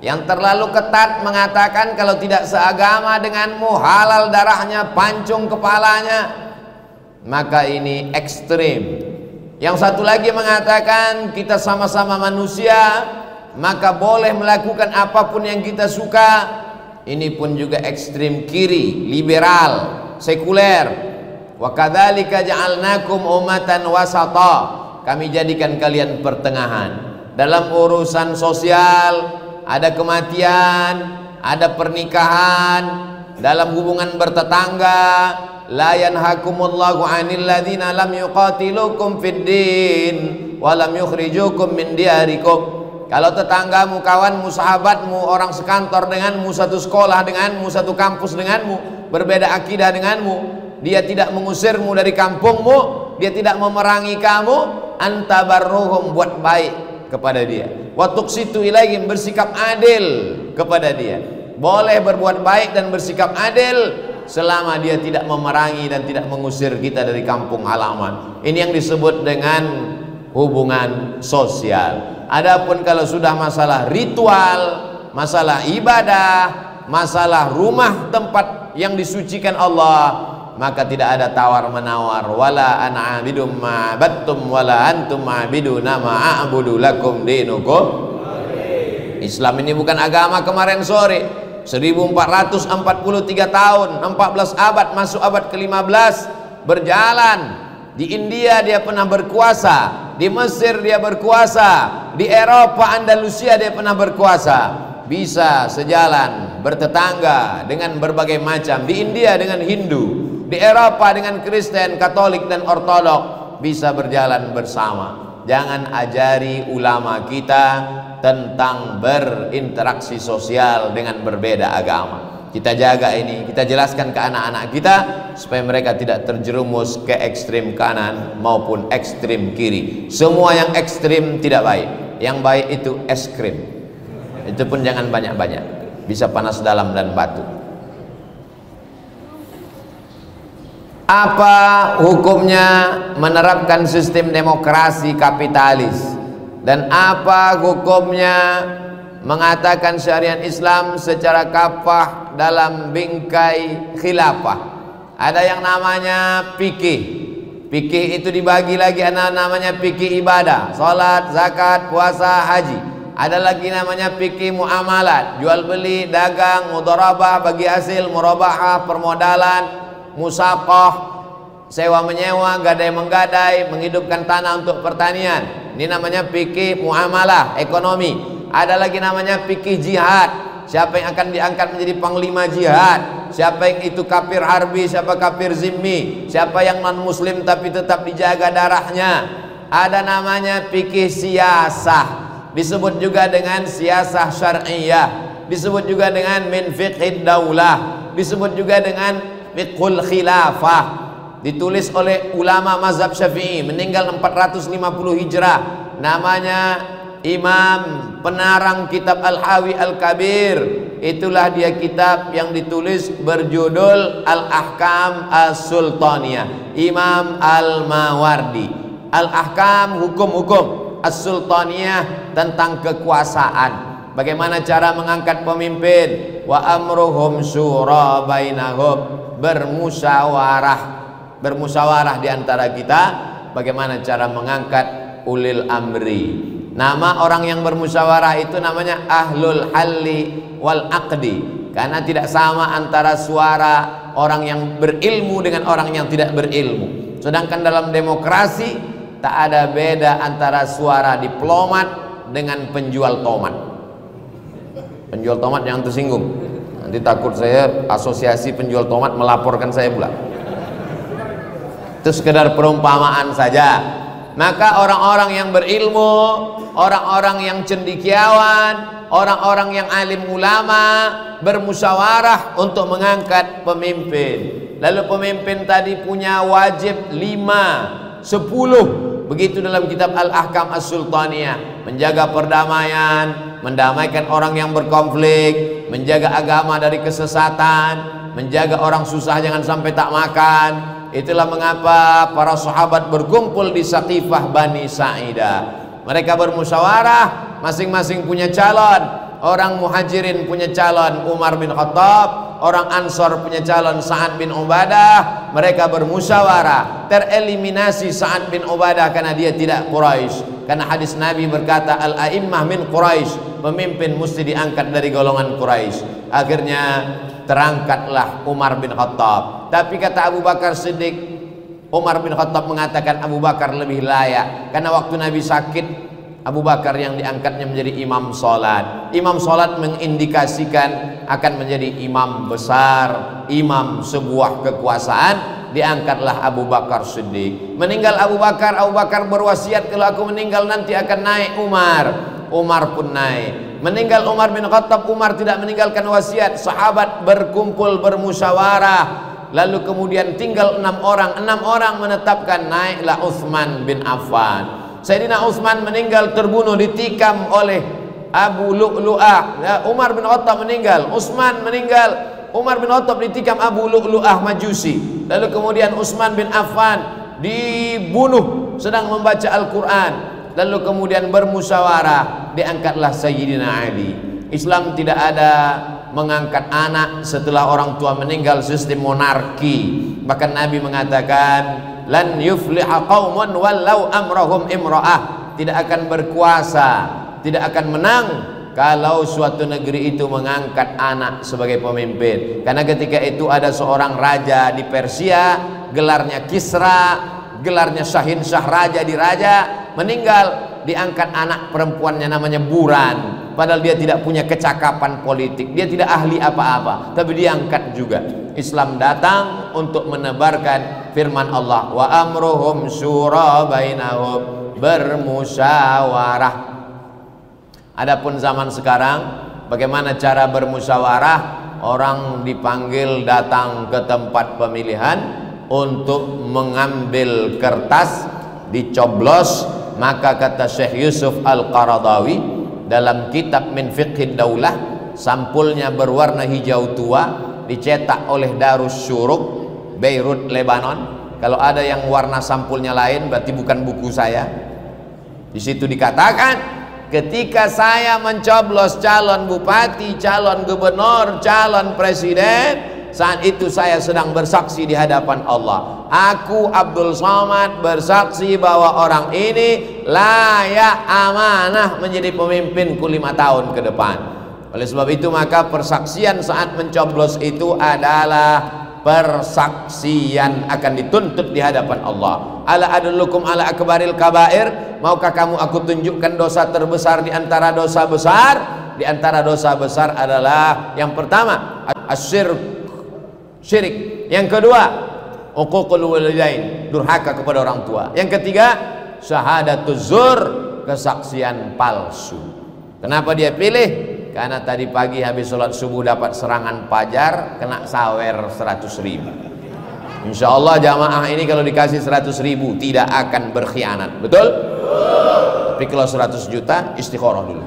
Yang terlalu ketat mengatakan kalau tidak seagama denganmu halal darahnya, pancung kepalanya, maka ini ekstrim. Yang satu lagi mengatakan kita sama-sama manusia, maka boleh melakukan apapun yang kita suka. Ini pun juga ekstrim kiri, liberal, sekuler. Wa kadzalika ja'alnakum ummatan wasata. Kami jadikan kalian pertengahan. Dalam urusan sosial ada kematian, ada pernikahan, dalam hubungan bertetangga, la yanhakumullahu 'anil ladzina lam yuqatilukum fid din wa lam yukhrijukum min diyarikum. Kalau tetanggamu, kawanmu, sahabatmu, orang sekantor denganmu, satu sekolah denganmu, satu kampus denganmu, berbeda akidah denganmu, dia tidak mengusirmu dari kampungmu, dia tidak memerangi kamu, antabarruhum, buat baik kepada dia, wa tuqsitu ilaihim, bersikap adil kepada dia. Boleh berbuat baik dan bersikap adil selama dia tidak memerangi dan tidak mengusir kita dari kampung halaman. Ini yang disebut dengan hubungan sosial. Adapun kalau sudah masalah ritual, masalah ibadah, masalah rumah tempat yang disucikan Allah, maka tidak ada tawar menawar. Wala ana abidum ma battum wala antum abiduna ma a'budu lakum dinukum. Islam ini bukan agama kemarin sore. 1443 tahun, 14 abad, masuk abad ke-15 berjalan. Di India dia pernah berkuasa, di Mesir dia berkuasa, di Eropa Andalusia dia pernah berkuasa. Bisa sejalan, bertetangga dengan berbagai macam. Di India dengan Hindu, di Eropa dengan Kristen, Katolik dan Ortodok, bisa berjalan bersama. Jangan ajari ulama kita tentang berinteraksi sosial dengan berbeda agama. Kita jaga ini, kita jelaskan ke anak-anak kita supaya mereka tidak terjerumus ke ekstrim kanan maupun ekstrim kiri. Semua yang ekstrim tidak baik. Yang baik itu es krim. Itu pun jangan banyak-banyak, bisa panas dalam dan batu. Apa hukumnya menerapkan sistem demokrasi kapitalis? Dan apa hukumnya mengatakan syariat Islam secara kafah dalam bingkai khilafah? Ada yang namanya fikih. Fikih itu dibagi lagi, ada namanya fikih ibadah, salat, zakat, puasa, haji. Ada lagi namanya fikih muamalat, jual beli, dagang, mudharabah, bagi hasil, murabahah, permodalan, musaqah, sewa menyewa, gadai menggadai, menghidupkan tanah untuk pertanian. Ini namanya fikih muamalah, ekonomi. Ada lagi namanya fikih jihad. Siapa yang akan diangkat menjadi panglima jihad, siapa yang itu kafir harbi, siapa kafir zimmi, siapa yang non muslim tapi tetap dijaga darahnya. Ada namanya fikih siyasah, disebut juga dengan siyasah syar'iyah, disebut juga dengan min fiqhid daulah, disebut juga dengan fiqhul khilafah. Ditulis oleh ulama mazhab Syafi'i, meninggal 450 Hijrah. Namanya Imam penarang kitab Al-Hawi Al-Kabir. Itulah dia kitab yang ditulis berjudul Al-Ahkam As-Sultaniyah, Imam Al-Mawardi. Al-Ahkam, hukum-hukum, As-Sultaniyah, tentang kekuasaan. Bagaimana cara mengangkat pemimpin? Wa amruhum syura bainahum, bermusyawarah di antara kita. Bagaimana cara mengangkat ulil amri? Nama orang yang bermusyawarah itu namanya ahlul halli wal aqdi, karena tidak sama antara suara orang yang berilmu dengan orang yang tidak berilmu. Sedangkan dalam demokrasi tak ada beda antara suara diplomat dengan penjual tomat. Penjual tomat yang tersinggung, nanti takut saya asosiasi penjual tomat melaporkan saya pula. Itu sekedar perumpamaan saja. Maka orang-orang yang berilmu, orang-orang yang cendekiawan, orang-orang yang alim ulama bermusyawarah untuk mengangkat pemimpin. Lalu pemimpin tadi punya wajib 5, 10. Begitu dalam kitab Al-Ahkam As-Sultaniyah. Menjaga perdamaian, mendamaikan orang yang berkonflik, menjaga agama dari kesesatan, menjaga orang susah jangan sampai tak makan. Itulah mengapa para sahabat berkumpul di Saqifah Bani Sa'idah. Mereka bermusyawarah, masing-masing punya calon. Orang Muhajirin punya calon Umar bin Khattab, orang Ansor punya calon Sa'ad bin Ubadah. Mereka bermusyawarah, tereliminasi Sa'ad bin Ubadah karena dia tidak Quraisy. Karena hadis Nabi berkata, al-a'immah min Quraisy, pemimpin mesti diangkat dari golongan Quraisy. Akhirnya terangkatlah Umar bin Khattab. Tapi kata Abu Bakar Siddiq, Umar bin Khattab mengatakan Abu Bakar lebih layak, karena waktu Nabi sakit, Abu Bakar yang diangkatnya menjadi imam sholat. Imam sholat mengindikasikan akan menjadi imam besar, imam sebuah kekuasaan. Diangkatlah Abu Bakar Siddiq. Meninggal Abu Bakar, Abu Bakar berwasiat, kalau aku meninggal nanti akan naik Umar. Umar pun naik. Meninggal Umar bin Khattab, Umar tidak meninggalkan wasiat. Sahabat berkumpul bermusyawarah. Lalu kemudian tinggal 6 orang. 6 orang menetapkan naiklah Utsman bin Affan. Sayyidina Utsman meninggal terbunuh, ditikam oleh Abu Lu'lu'ah. Umar bin Khattab meninggal, Utsman meninggal, Umar bin Khattab ditikam Abu Lu'lu'ah Majusi. Lalu kemudian Utsman bin Affan dibunuh sedang membaca Al-Quran. Lalu kemudian bermusyawarah, diangkatlah Sayyidina Ali. Islam tidak ada mengangkat anak setelah orang tua meninggal, sistem monarki. Bahkan Nabi mengatakan, lan yufliha qaumun wallau amrahum imra'ah, tidak akan berkuasa, tidak akan menang kalau suatu negeri itu mengangkat anak sebagai pemimpin. Karena ketika itu ada seorang raja di Persia, gelarnya Kisra, gelarnya Shahin Shah, raja di raja, meninggal, diangkat anak perempuannya namanya Buran. Padahal dia tidak punya kecakapan politik, dia tidak ahli apa-apa, tapi diangkat juga. Islam datang untuk menebarkan firman Allah, wa amruhum syura bainahum, bermusyawarah. Adapun zaman sekarang, bagaimana cara bermusyawarah? Orang dipanggil datang ke tempat pemilihan untuk mengambil kertas, dicoblos. Maka kata Syekh Yusuf Al-Qaradawi dalam kitab Min Fiqhid Daulah, sampulnya berwarna hijau tua, dicetak oleh Darus Syuruk, Beirut, Lebanon. Kalau ada yang warna sampulnya lain, berarti bukan buku saya. Di situ dikatakan, ketika saya mencoblos calon bupati, calon gubernur, calon presiden, saat itu saya sedang bersaksi di hadapan Allah. Aku Abdul Somad bersaksi bahwa orang ini layak amanah menjadi pemimpinku 5 tahun ke depan. Oleh sebab itu maka persaksian saat mencoblos itu adalah persaksian akan dituntut di hadapan Allah. Ala adullukum ala akbaril kabair, maukah kamu aku tunjukkan dosa terbesar di antara dosa besar? Di antara dosa besar adalah yang pertama syirik, yang kedua uququl walidain, durhaka kepada orang tua, yang ketiga syahadatuz zur, kesaksian palsu. Kenapa dia pilih? Karena tadi pagi habis sholat subuh dapat serangan pajar, kena sawer 100.000. Insya Allah jamaah ini kalau dikasih 100.000 tidak akan berkhianat, betul? Tapi kalau 100 juta istikharah dulu.